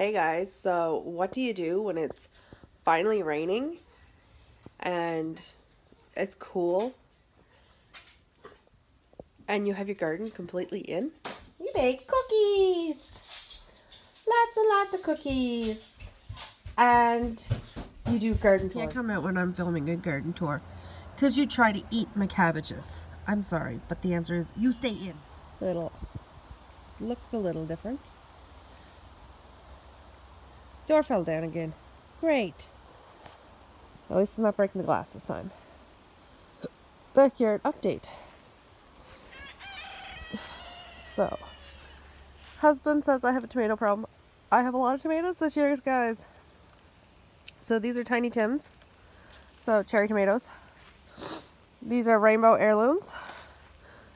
Hey guys, so what do you do when it's finally raining and it's cool and you have your garden completely in? You bake cookies! Lots and lots of cookies! And you do garden tours. Can't come out when I'm filming a garden tour because you try to eat my cabbages. I'm sorry, but the answer is you stay in. Looks a little different. Door fell down again. Great. At least it's not breaking the glass this time. Backyard update. So, husband says I have a tomato problem. I have a lot of tomatoes this year, guys. So these are Tiny Tims. So cherry tomatoes. These are rainbow heirlooms.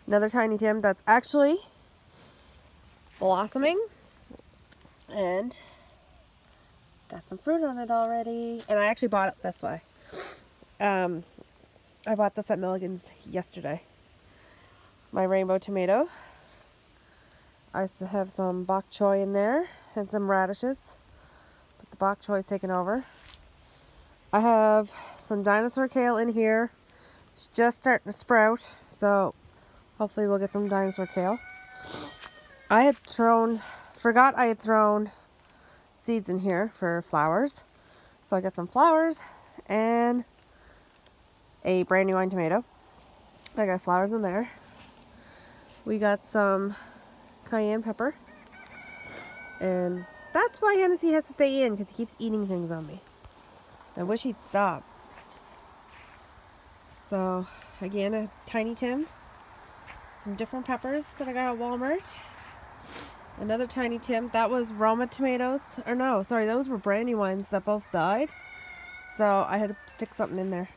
Another Tiny Tim that's actually blossoming. And got some fruit on it already. And I actually bought it this way. I bought this at Milligan's yesterday. My rainbow tomato. I used to have some bok choy in there and some radishes. But the bok choy is taken over. I have some dinosaur kale in here. It's just starting to sprout. So hopefully we'll get some dinosaur kale. I forgot I had thrown seeds in here for flowers. So I got some flowers and a brand new wine tomato. I got flowers in there. We got some cayenne pepper. And that's why Hennessy has to stay in, because he keeps eating things on me. I wish he'd stop. So again, a Tiny Tim. Some different peppers that I got at Walmart. Another Tiny Tim. That was Roma tomatoes. Or no, sorry, those were brand new ones that both died. So I had to stick something in there.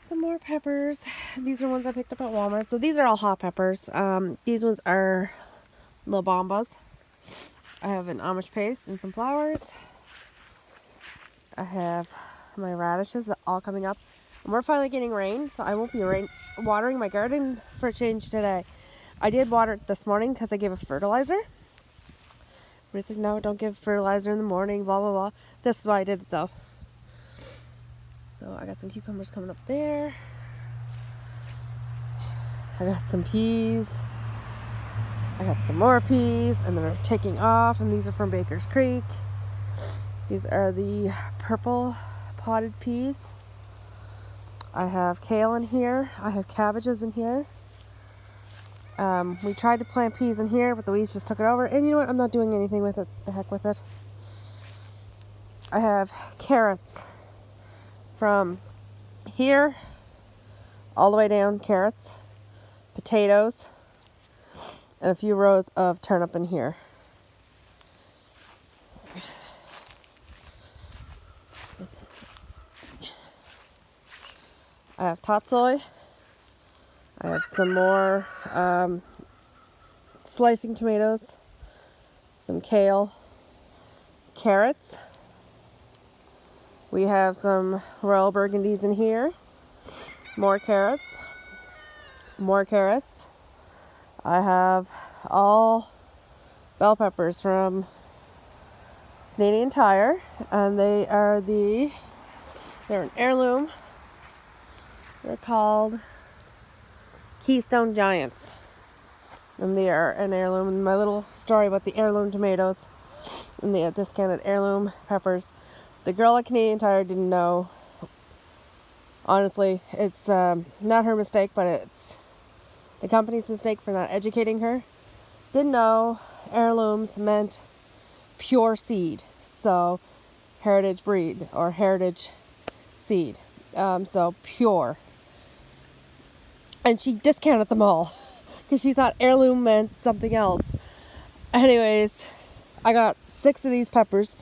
Some more peppers. These are ones I picked up at Walmart. So these are all hot peppers. These ones are La Bambas. I have an Amish paste and some flowers. I have my radishes all coming up. And we're finally getting rain, so I won't be watering my garden for a change today. I did water it this morning because I gave it fertilizer. But it's like, no, don't give fertilizer in the morning, blah, blah, blah. This is why I did it, though. So I got some cucumbers coming up there. I got some peas. I got some more peas, and they're taking off, and these are from Baker's Creek. These are the purple potted peas. I have kale in here. I have cabbages in here. We tried to plant peas in here, but the weeds just took it over. And you know what? I'm not doing anything with it. The heck with it. I have carrots from here all the way down. Carrots, potatoes, and a few rows of turnip in here. I have tatsoi. I have some more slicing tomatoes, some kale, carrots. We have some royal burgundies in here, more carrots, more carrots. I have all bell peppers from Canadian Tire, and they're an heirloom. They're called Keystone Giants, and they are an heirloom. And my little story about the heirloom tomatoes and the discounted heirloom peppers. The girl at Canadian Tire didn't know. Honestly, it's not her mistake, but it's the company's mistake for not educating her. Didn't know heirlooms meant pure seed, so heritage breed or heritage seed, so pure. And she discounted them all because she thought heirloom meant something else. Anyways, I got 6 of these peppers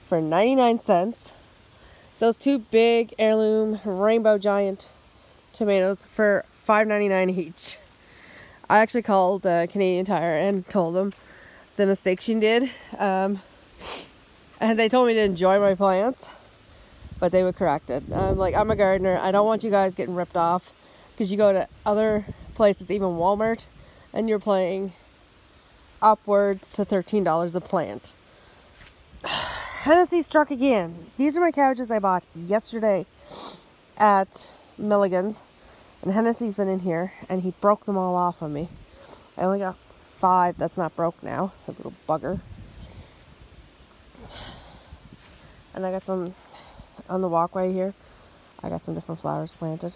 for 99 cents. Those 2 big heirloom rainbow giant tomatoes for $5.99 each. I actually called Canadian Tire and told them the mistake she did. And they told me to enjoy my plants, but they would correct it. I'm like, I'm a gardener. I don't want you guys getting ripped off. Because you go to other places, even Walmart, and you're paying upwards to $13 a plant. Hennessy struck again. These are my cabbages I bought yesterday at Milligan's. And Hennessy's been in here, and he broke them all off on me. I only got 5 that's not broke now. A little bugger. And I got some on the walkway here. I got some different flowers planted.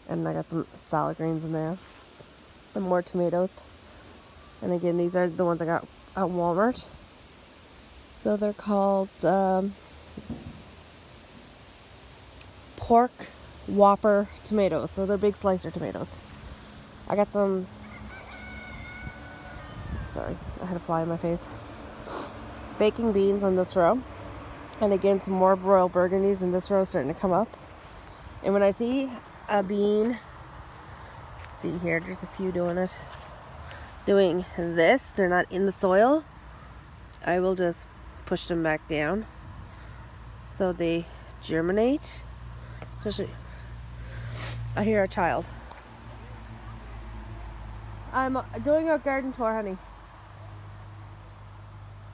And I got some salad greens in there. And more tomatoes. And again, these are the ones I got at Walmart. So they're called pork Whopper tomatoes. So they're big slicer tomatoes. I got some, sorry, I had a fly in my face. Baking beans on this row. And again, some more Royal Burgundies in this row starting to come up. And when I see a bean, see here, there's a few doing it. Doing this, they're not in the soil. I will just push them back down so they germinate. Especially, I hear a child. I'm doing a garden tour, honey.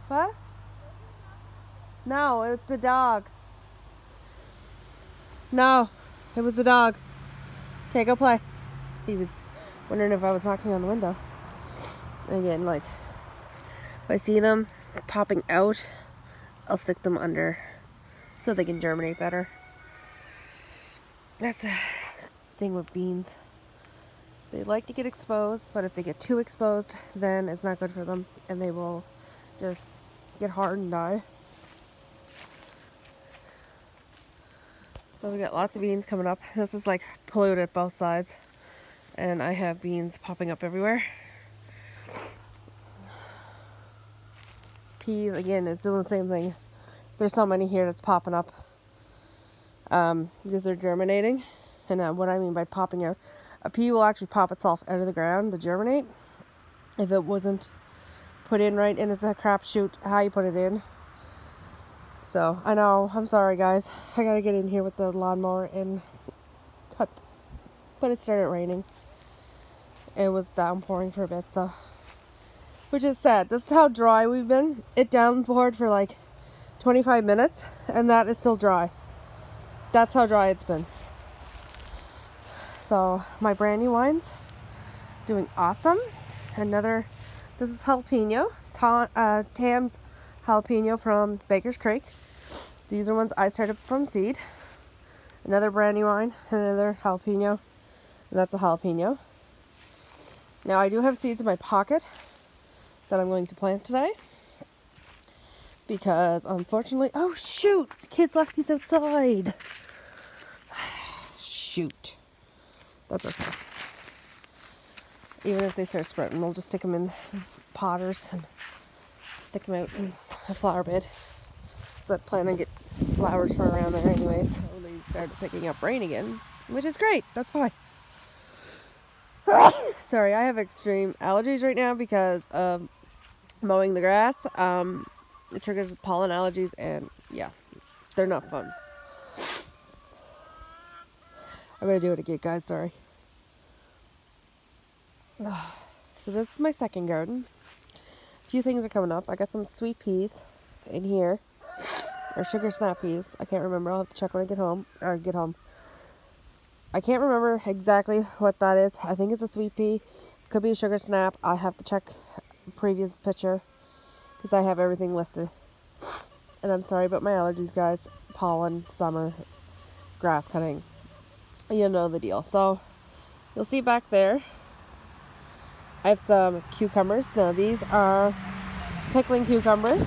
What? No, it's the dog. No, it was the dog. Okay, go play. He was wondering if I was knocking on the window. And again, like, if I see them popping out, I'll stick them under so they can germinate better. That's the thing with beans. They like to get exposed, but if they get too exposed, then it's not good for them, and they will just get hard and die. So we got lots of beans coming up. This is like polluted both sides, and I have beans popping up everywhere. Peas, again, is doing the same thing. There's so many here that's popping up because they're germinating. And what I mean by popping out, a pea will actually pop itself out of the ground to germinate if it wasn't put in right, and it's a crapshoot how you put it in. So I know, I'm sorry guys, I gotta get in here with the lawnmower and cut this. But it started raining. It was downpouring for a bit, so, which is sad. This is how dry we've been. It downpoured for like 25 minutes and that is still dry. That's how dry it's been. So my brand new wines doing awesome. Another, this is jalapeno, Tam's jalapeno from Baker's Creek. These are ones I started from seed. Another brand new wine, another jalapeno, and that's a jalapeno. Now I do have seeds in my pocket that I'm going to plant today because unfortunately, oh shoot, the kids left these outside. Shoot. That's okay. Even if they start sprouting, we'll just stick them in some potters and stick them out in a flower bed. So I plan on get flowers from around there anyways. So they started picking up rain again, which is great. That's fine. Sorry, I have extreme allergies right now because of mowing the grass. It triggers pollen allergies, and yeah, they're not fun. I'm gonna do it again, guys. Sorry. So this is my second garden. A few things are coming up. I got some sweet peas in here, or sugar snap peas. I can't remember. I'll have to check when I get home. I can't remember exactly what that is. I think it's a sweet pea. Could be a sugar snap. I have to check the previous picture because I have everything listed. And I'm sorry about my allergies, guys. Pollen, summer, grass cutting. You know the deal. So you'll see back there I have some cucumbers. Now these are pickling cucumbers.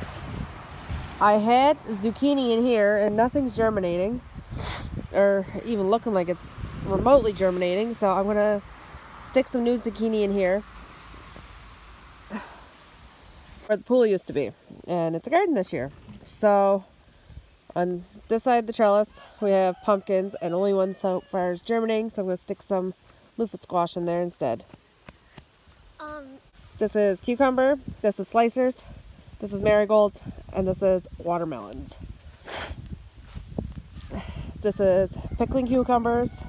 I had zucchini in here and nothing's germinating or even looking like it's remotely germinating, so I'm gonna stick some new zucchini in here where the pool used to be, and it's a garden this year. So on this side of the trellis we have pumpkins, and only one so far is germinating, so I'm gonna stick some loofah squash in there instead. This is cucumber, this is slicers, this is marigolds, and this is watermelons. This is pickling cucumbers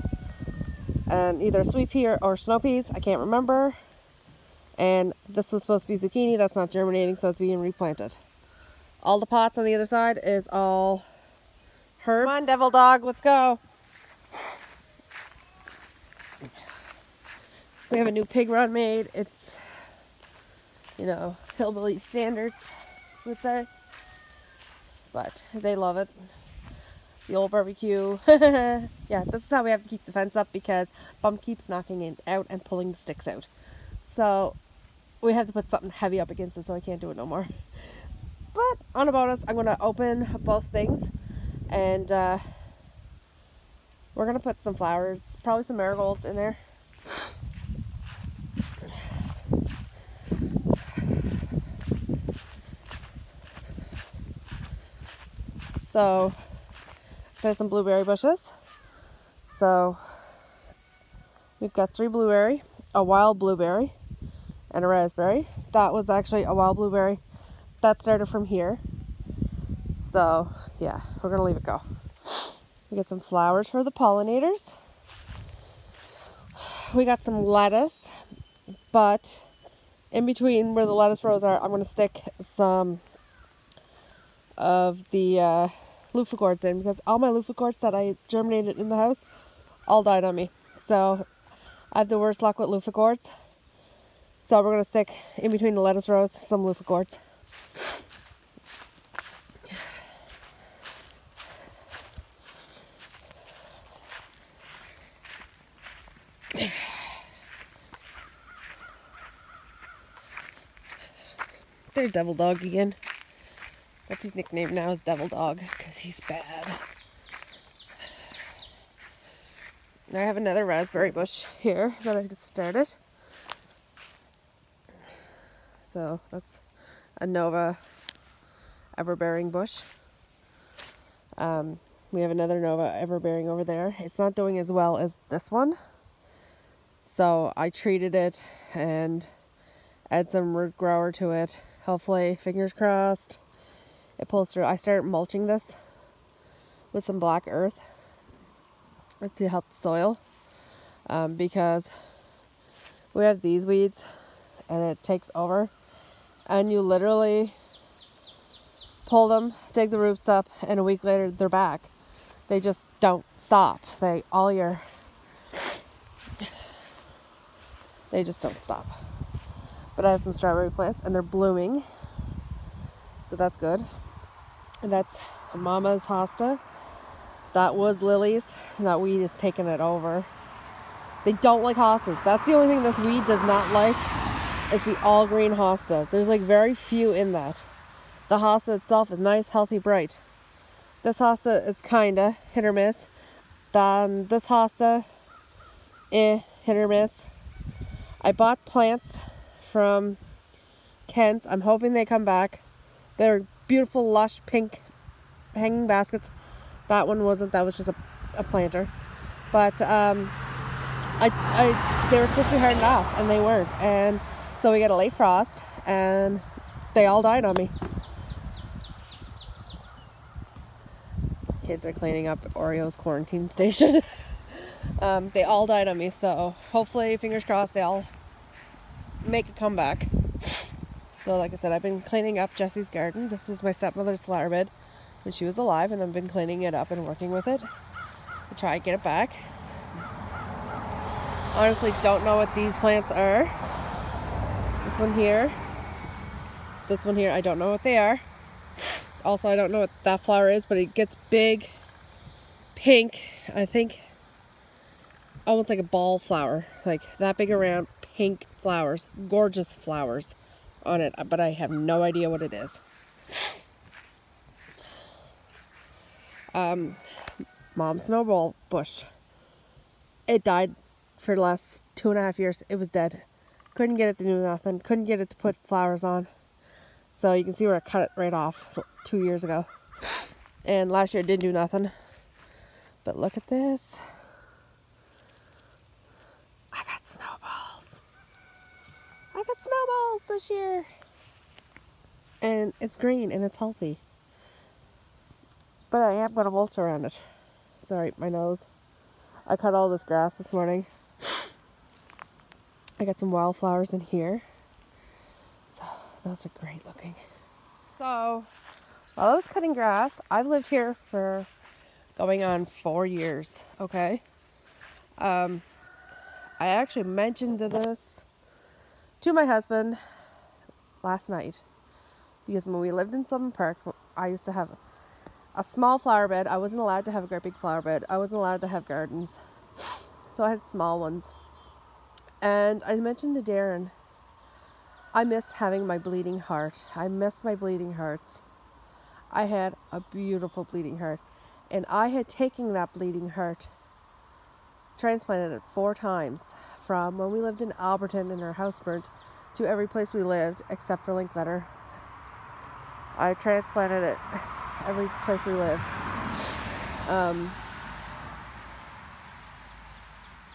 and either sweet pea or snow peas, I can't remember. And this was supposed to be zucchini, that's not germinating, so it's being replanted. All the pots on the other side is all herbs. Come on, devil dog, let's go. We have a new pig run made. It's, you know, hillbilly standards, I would say. But they love it. The old barbecue. Yeah, this is how we have to keep the fence up because Bump keeps knocking it out and pulling the sticks out. So we have to put something heavy up against it so I can't do it no more. But on a bonus, I'm going to open both things and we're going to put some flowers, probably some marigolds in there. So there's some blueberry bushes. So we've got 3 blueberry, a wild blueberry, and a raspberry. That was actually a wild blueberry that started from here. So yeah, we're gonna leave it go. We get some flowers for the pollinators. We got some lettuce, but in between where the lettuce rows are, I'm gonna stick some of the loofah gourds in because all my loofah gourds that I germinated in the house all died on me. So I have the worst luck with loofah gourds. So we're going to stick in between the lettuce rows some loofah gourds. There's Devil Dog again. That's his nickname now, is Devil Dog, because he's bad. And I have another raspberry bush here that I just started. So that's a Nova ever-bearing bush. We have another Nova ever-bearing over there. It's not doing as well as this one. So I treated it and add some root grower to it. Hopefully, fingers crossed, it pulls through. I started mulching this with some black earth to help the soil because we have these weeds and it takes over, and you literally pull them, dig the roots up, and a week later they're back. They just don't stop. They just don't stop. But I have some strawberry plants and they're blooming, so that's good. And that's Mama's hosta. That was Lily's, and that weed is taking it over. They don't like hostas. That's the only thing this weed does not like, is the all green hosta. There's like very few in that. The hosta itself is nice, healthy, bright. This hosta is kinda hit or miss. Then this hosta, hit or miss. I bought plants from Kent. I'm hoping they come back. They're beautiful, lush, pink hanging baskets. That one wasn't. That was just a planter. But they were supposed to be hardened off, and they weren't. And so we got a late frost, and they all died on me. Kids are cleaning up Oreo's quarantine station. They all died on me, so hopefully, fingers crossed, they all make a comeback. So like I said, I've been cleaning up Jesse's garden. This was my stepmother's flower bed when she was alive, and I've been cleaning it up and working with it to try and get it back. Honestly, don't know what these plants are. This one here, I don't know what they are. Also, I don't know what that flower is, but it gets big, pink, I think almost like a ball flower, like that big around, pink flowers, gorgeous flowers on it, but I have no idea what it is. Mom's snowball bush, it died for the last 2.5 years. It was dead. Couldn't get it to do nothing, couldn't get it to put flowers on. So you can see where I cut it right off 2 years ago, and last year it didn't do nothing. But look at this. I got snowballs. I got snowballs this year. And it's green and it's healthy. But I am going to mulch around it. Sorry, my nose. I cut all this grass this morning. I got some wildflowers in here. So those are great looking. So While I was cutting grass, I've lived here for going on 4 years, okay? I actually mentioned this to my husband last night because when we lived in Summer Park, I used to have a small flower bed. I wasn't allowed to have a great big flower bed. I wasn't allowed to have gardens. So I had small ones. And I mentioned to Darren, I miss having my bleeding heart. I miss my bleeding hearts. I had a beautiful bleeding heart. And I had taken that bleeding heart, transplanted it 4 times. From when we lived in Alberton and our house burnt to every place we lived except for Linkletter. I transplanted it every place we lived.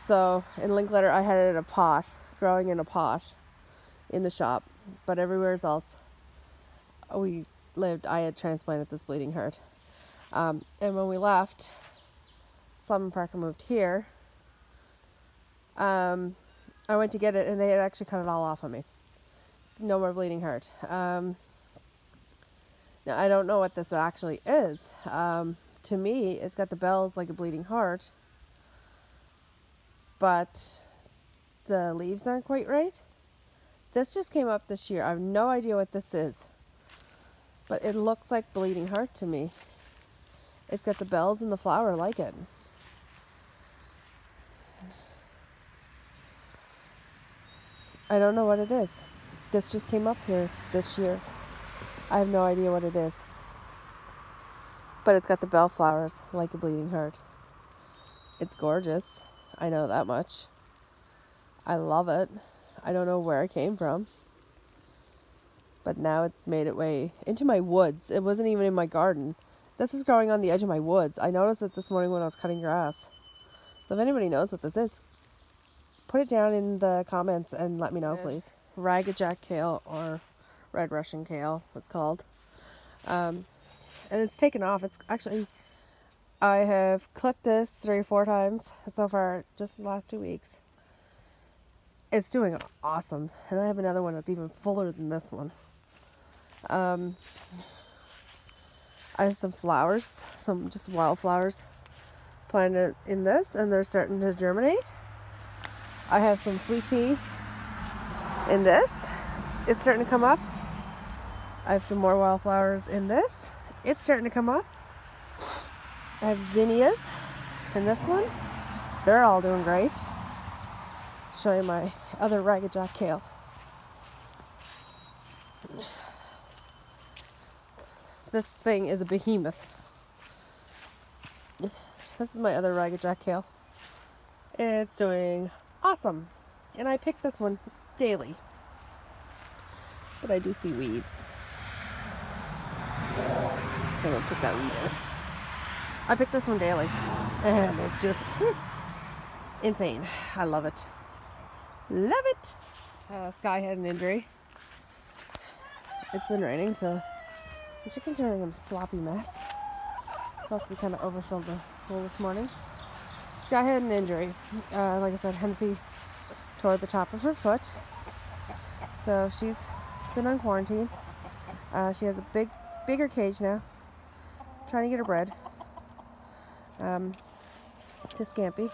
So in Linkletter I had it in a pot, growing in a pot in the shop, but everywhere else we lived I had transplanted this bleeding heart. And when we left Summer Park and moved here, I went to get it and they had actually cut it all off on me. No more bleeding heart. Now I don't know what this actually is. To me, it's got the bells like a bleeding heart, but the leaves aren't quite right. This just came up this year. I have no idea what this is, but it looks like bleeding heart to me. It's got the bells and the flower like it. I don't know what it is. This just came up here this year. I have no idea what it is. But it's got the bell flowers like a bleeding heart. It's gorgeous. I know that much. I love it. I don't know where it came from. But now it's made its way into my woods. It wasn't even in my garden. This is growing on the edge of my woods. I noticed it this morning when I was cutting grass. So if anybody knows what this is, put it down in the comments and let me know, please. Ragged Jack kale, or red Russian kale, it's called. And it's taken off. It's actually, I have clipped this 3 or 4 times so far, just the last 2 weeks. It's doing awesome. And I have another one that's even fuller than this one. I have some flowers, some just wildflowers planted in this, and they're starting to germinate. I have some sweet pea in this. It's starting to come up. I have some more wildflowers in this. It's starting to come up. I have zinnias in this one. They're all doing great. Show you my other Ragged Jack kale. This thing is a behemoth. This is my other Ragged Jack kale. It's doing awesome. And I pick this one daily. But I do see weed. So I'm going to put that weed in. I pick this one daily. And it's just insane. I love it. Love it! Sky had an injury. It's been raining, so the chickens are in a sloppy mess. Plus we kind of overfilled the pool this morning. Sky had an injury. Like I said, Hemsey tore the top of her foot. So she's been on quarantine. She has a bigger cage now. Trying to get her bred. To Scampy.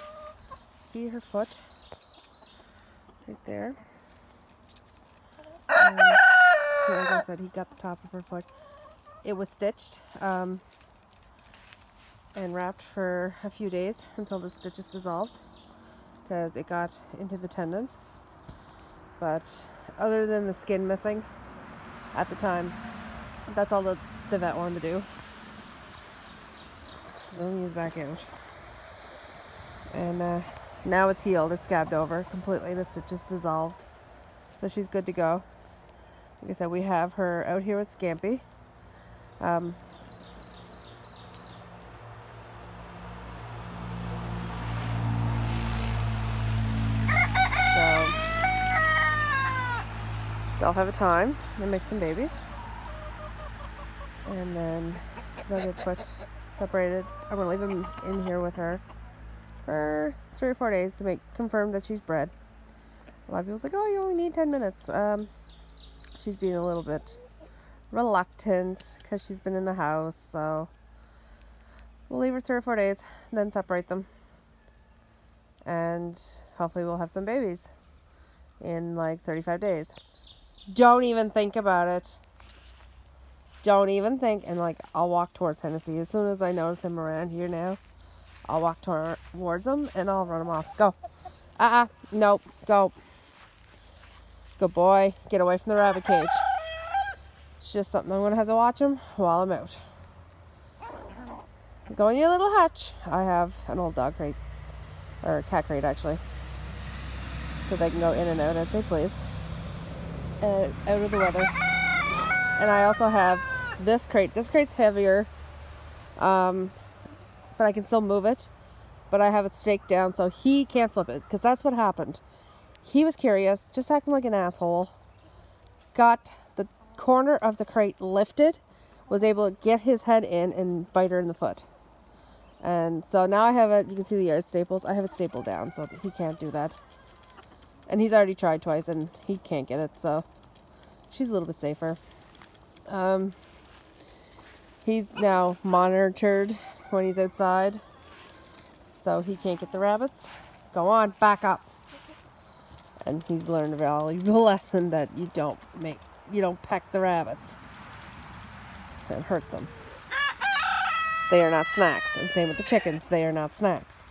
See her foot? Right there. So like I said, he got the top of her foot. It was stitched and wrapped for a few days until the stitches dissolved because it got into the tendon. But other than the skin missing at the time, that's all the vet wanted to do. Then he was back out. And now it's healed. It's scabbed over completely. The stitches dissolved. So she's good to go. Like I said, we have her out here with Scampy. So they'll have a time and make some babies. And then they'll get put separated. I'm going to leave them in here with her for 3 or 4 days to confirm that she's bred. A lot of people's like, oh, you only need 10 minutes. She's being a little bit reluctant because she's been in the house, so we'll leave her 3 or 4 days, then separate them. And hopefully we'll have some babies in like 35 days. Don't even think about it. Don't even think. And like, I'll walk towards Hennessy. As soon as I notice him around here now, I'll walk towards him and I'll run him off. Go. Nope. Go. Good boy. Get away from the rabbit cage. It's just something I'm going to have to watch him while I'm out. Go in your little hutch. I have an old dog crate. Or cat crate, actually. So they can go in and out as they please. Out of the weather. And I also have this crate. This crate's heavier. But I can still move it. But I have it staked down so he can't flip it. Because that's what happened. He was curious. Just acting like an asshole. Got the corner of the crate lifted. Was able to get his head in and bite her in the foot. And so now I have it. You can see the yard staples. I have it stapled down so he can't do that. And he's already tried twice and he can't get it. So she's a little bit safer. He's now monitored when he's outside, so he can't get the rabbits. Go on, back up. And he's learned a valuable lesson that you don't peck the rabbits and hurt them. They are not snacks. And same with the chickens, they are not snacks.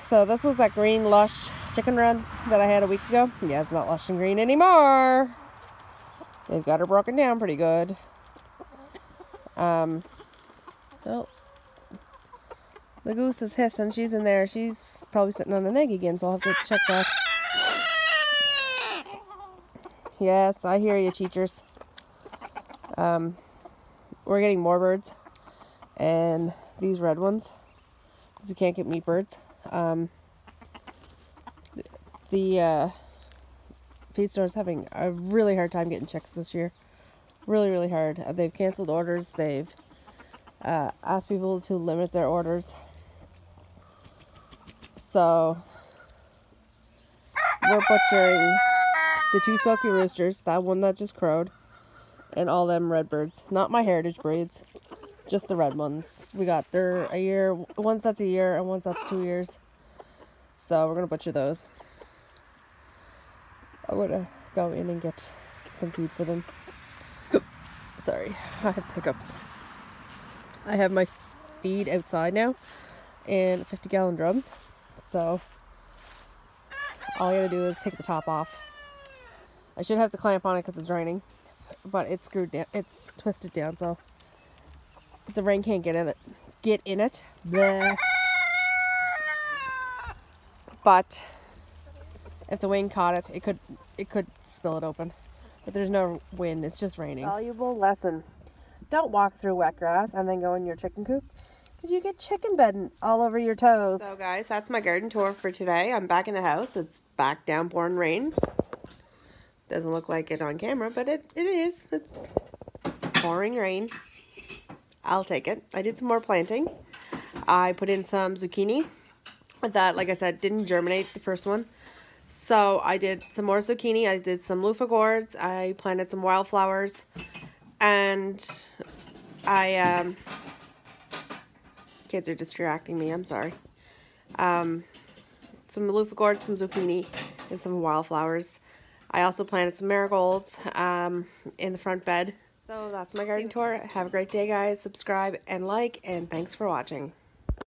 So this was that green lush chicken run that I had a week ago. Yeah, it's not lush and green anymore. They've got her broken down pretty good. Oh, the goose is hissing. She's in there. She's probably sitting on an egg again, so I'll have to check that. Yes, I hear you, teachers. We're getting more birds, and these red ones, because we can't get meat birds. The feed store is having a really hard time getting chicks this year. Really, really hard. They've canceled orders. They've asked people to limit their orders. So we're butchering the 2 silky roosters, that one that just crowed, and all them red birds. Not my heritage breeds, just the red ones. We got they're a year. One's that's a year and one's that's 2 years. So we're gonna butcher those. I'm gonna go in and get some food for them. Sorry, I have hiccups. I have my feed outside now in 50-gallon drums. So all I gotta do is take the top off. I should have the clamp on it because it's raining, but it's screwed down. It's twisted down, so the rain can't get in it. Bleh. But if the wind caught it, it could spill it open. But there's no wind, it's just raining. Valuable lesson. Don't walk through wet grass and then go in your chicken coop, because you get chicken bedding all over your toes. So guys, that's my garden tour for today. I'm back in the house. It's back downpouring rain. Doesn't look like it on camera, but it is. It's pouring rain. I'll take it. I did some more planting. I put in some zucchini that, like I said, didn't germinate the first one. So I did some more zucchini. I did some loofah gourds. I planted some wildflowers. And kids are distracting me. I'm sorry. Some loofah gourds, some zucchini, and some wildflowers. I also planted some marigolds in the front bed. So that's my garden tour. Have a great day, guys. Subscribe and like, and thanks for watching.